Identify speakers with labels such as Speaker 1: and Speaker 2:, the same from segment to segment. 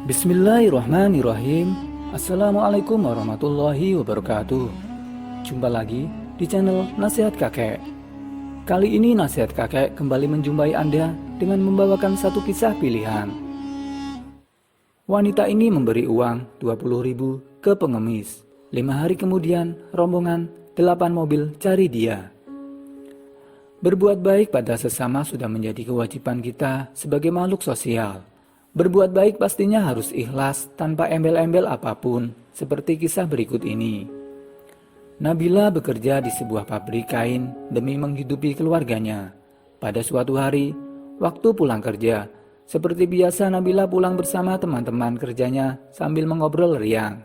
Speaker 1: Bismillahirrahmanirrahim. Assalamualaikum warahmatullahi wabarakatuh. Jumpa lagi di channel Nasihat Kakek. Kali ini Nasihat Kakek kembali menjumpai Anda dengan membawakan satu kisah pilihan. Wanita ini memberi uang 20.000 ke pengemis. 5 hari kemudian rombongan 8 mobil cari dia. Berbuat baik pada sesama sudah menjadi kewajiban kita sebagai makhluk sosial. Berbuat baik pastinya harus ikhlas tanpa embel-embel apapun, seperti kisah berikut ini. Nabila bekerja di sebuah pabrik kain demi menghidupi keluarganya. Pada suatu hari, waktu pulang kerja, seperti biasa Nabila pulang bersama teman-teman kerjanya sambil mengobrol riang.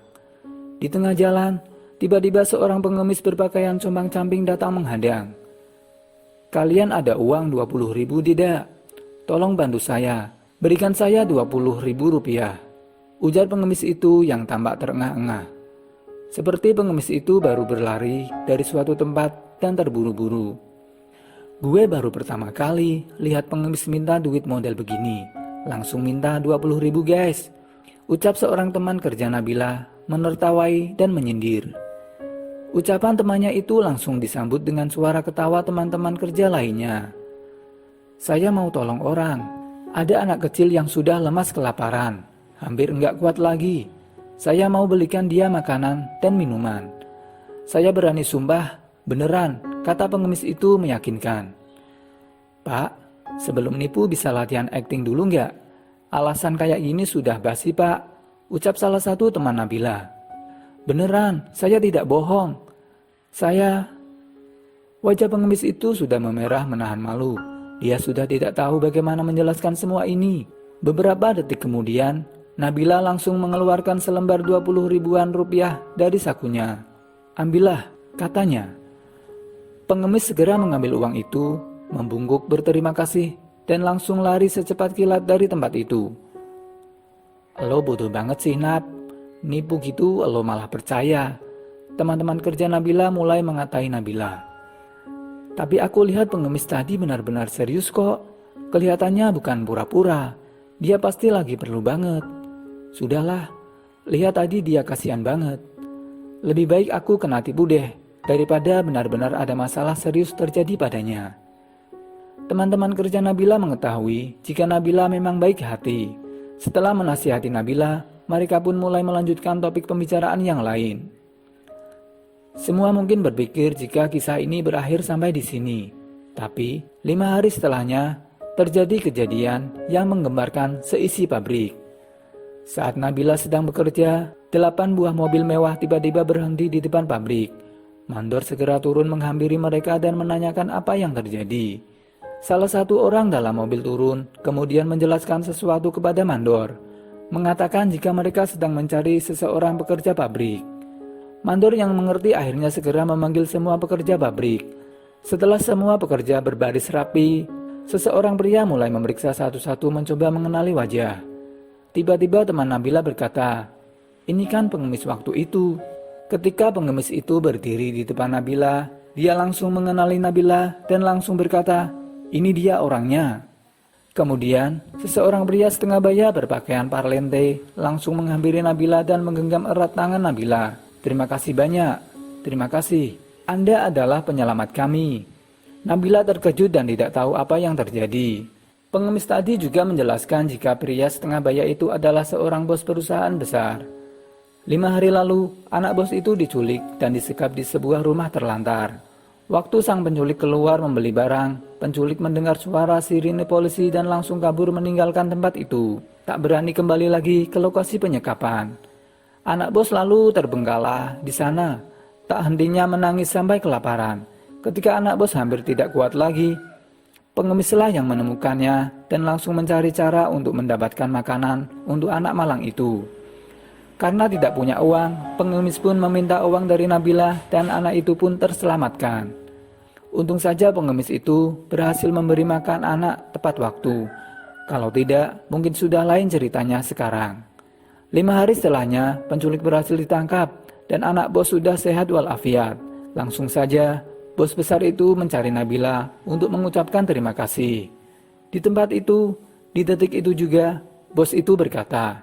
Speaker 1: Di tengah jalan, tiba-tiba seorang pengemis berpakaian compang-camping datang menghadang. "Kalian ada uang 20.000 tidak? Tolong bantu saya. Berikan saya 20.000 rupiah," ujar pengemis itu yang tampak terengah-engah. Seperti pengemis itu baru berlari dari suatu tempat dan terburu-buru. "Gue baru pertama kali lihat pengemis minta duit model begini. Langsung minta 20.000 guys," ucap seorang teman kerja Nabila menertawai dan menyindir. Ucapan temannya itu langsung disambut dengan suara ketawa teman-teman kerja lainnya. "Saya mau tolong orang. Ada anak kecil yang sudah lemas kelaparan, hampir enggak kuat lagi. Saya mau belikan dia makanan dan minuman. Saya berani sumpah, beneran," kata pengemis itu meyakinkan. "Pak, sebelum nipu bisa latihan akting dulu enggak? Alasan kayak gini sudah basi pak," ucap salah satu teman Nabila. "Beneran, saya tidak bohong. Wajah pengemis itu sudah memerah menahan malu. Dia sudah tidak tahu bagaimana menjelaskan semua ini. Beberapa detik kemudian, Nabila langsung mengeluarkan selembar 20 ribuan rupiah dari sakunya. "Ambillah," katanya. Pengemis segera mengambil uang itu, membungkuk berterima kasih, dan langsung lari secepat kilat dari tempat itu. "Lo bodoh banget sih Nab, nipu gitu lo malah percaya," teman-teman kerja Nabila mulai mengatai Nabila. "Tapi aku lihat pengemis tadi benar-benar serius kok. Kelihatannya bukan pura-pura. Dia pasti lagi perlu banget. Sudahlah, lihat tadi dia kasihan banget. Lebih baik aku kena tipu deh, daripada benar-benar ada masalah serius terjadi padanya." Teman-teman kerja Nabila mengetahui jika Nabila memang baik hati. Setelah menasihati Nabila, mereka pun mulai melanjutkan topik pembicaraan yang lain. Semua mungkin berpikir jika kisah ini berakhir sampai di sini. Tapi 5 hari setelahnya terjadi kejadian yang menggemparkan seisi pabrik. Saat Nabila sedang bekerja, 8 buah mobil mewah tiba-tiba berhenti di depan pabrik. Mandor segera turun menghampiri mereka dan menanyakan apa yang terjadi. Salah satu orang dalam mobil turun, kemudian menjelaskan sesuatu kepada Mandor, mengatakan jika mereka sedang mencari seseorang pekerja pabrik. Mandor yang mengerti akhirnya segera memanggil semua pekerja pabrik. Setelah semua pekerja berbaris rapi, seseorang pria mulai memeriksa satu-satu mencoba mengenali wajah. Tiba-tiba teman Nabila berkata, "Ini kan pengemis waktu itu." Ketika pengemis itu berdiri di depan Nabila, dia langsung mengenali Nabila dan langsung berkata, "Ini dia orangnya." Kemudian, seseorang pria setengah baya berpakaian parlente langsung menghampiri Nabila dan menggenggam erat tangan Nabila. "Terima kasih banyak, terima kasih. Anda adalah penyelamat kami." Nabila terkejut dan tidak tahu apa yang terjadi. Pengemis tadi juga menjelaskan jika pria setengah baya itu adalah seorang bos perusahaan besar. 5 hari lalu, anak bos itu diculik dan disekap di sebuah rumah terlantar. Waktu sang penculik keluar membeli barang, penculik mendengar suara sirine polisi dan langsung kabur meninggalkan tempat itu. Tak berani kembali lagi ke lokasi penyekapan. Anak bos lalu terbengkalai di sana, tak hentinya menangis sampai kelaparan. Ketika anak bos hampir tidak kuat lagi, pengemislah yang menemukannya dan langsung mencari cara untuk mendapatkan makanan untuk anak malang itu. Karena tidak punya uang, pengemis pun meminta uang dari Nabila dan anak itu pun terselamatkan. Untung saja pengemis itu berhasil memberi makan anak tepat waktu. Kalau tidak, mungkin sudah lain ceritanya sekarang. 5 hari setelahnya, penculik berhasil ditangkap dan anak bos sudah sehat walafiat. Langsung saja, bos besar itu mencari Nabila untuk mengucapkan terima kasih. Di tempat itu, di detik itu juga, bos itu berkata,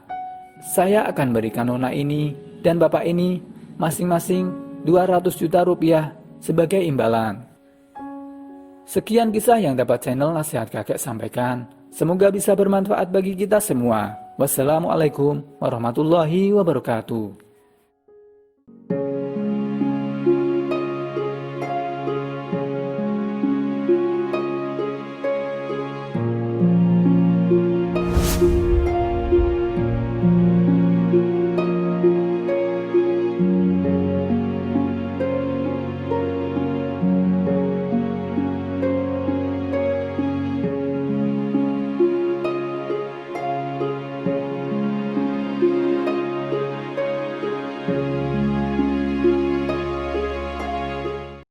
Speaker 1: saya akan berikan nona ini dan bapak ini masing-masing 200 juta rupiah sebagai imbalan. Sekian kisah yang dapat channel Nasihat Kakek sampaikan. Semoga bisa bermanfaat bagi kita semua. Wassalamualaikum warahmatullahi wabarakatuh.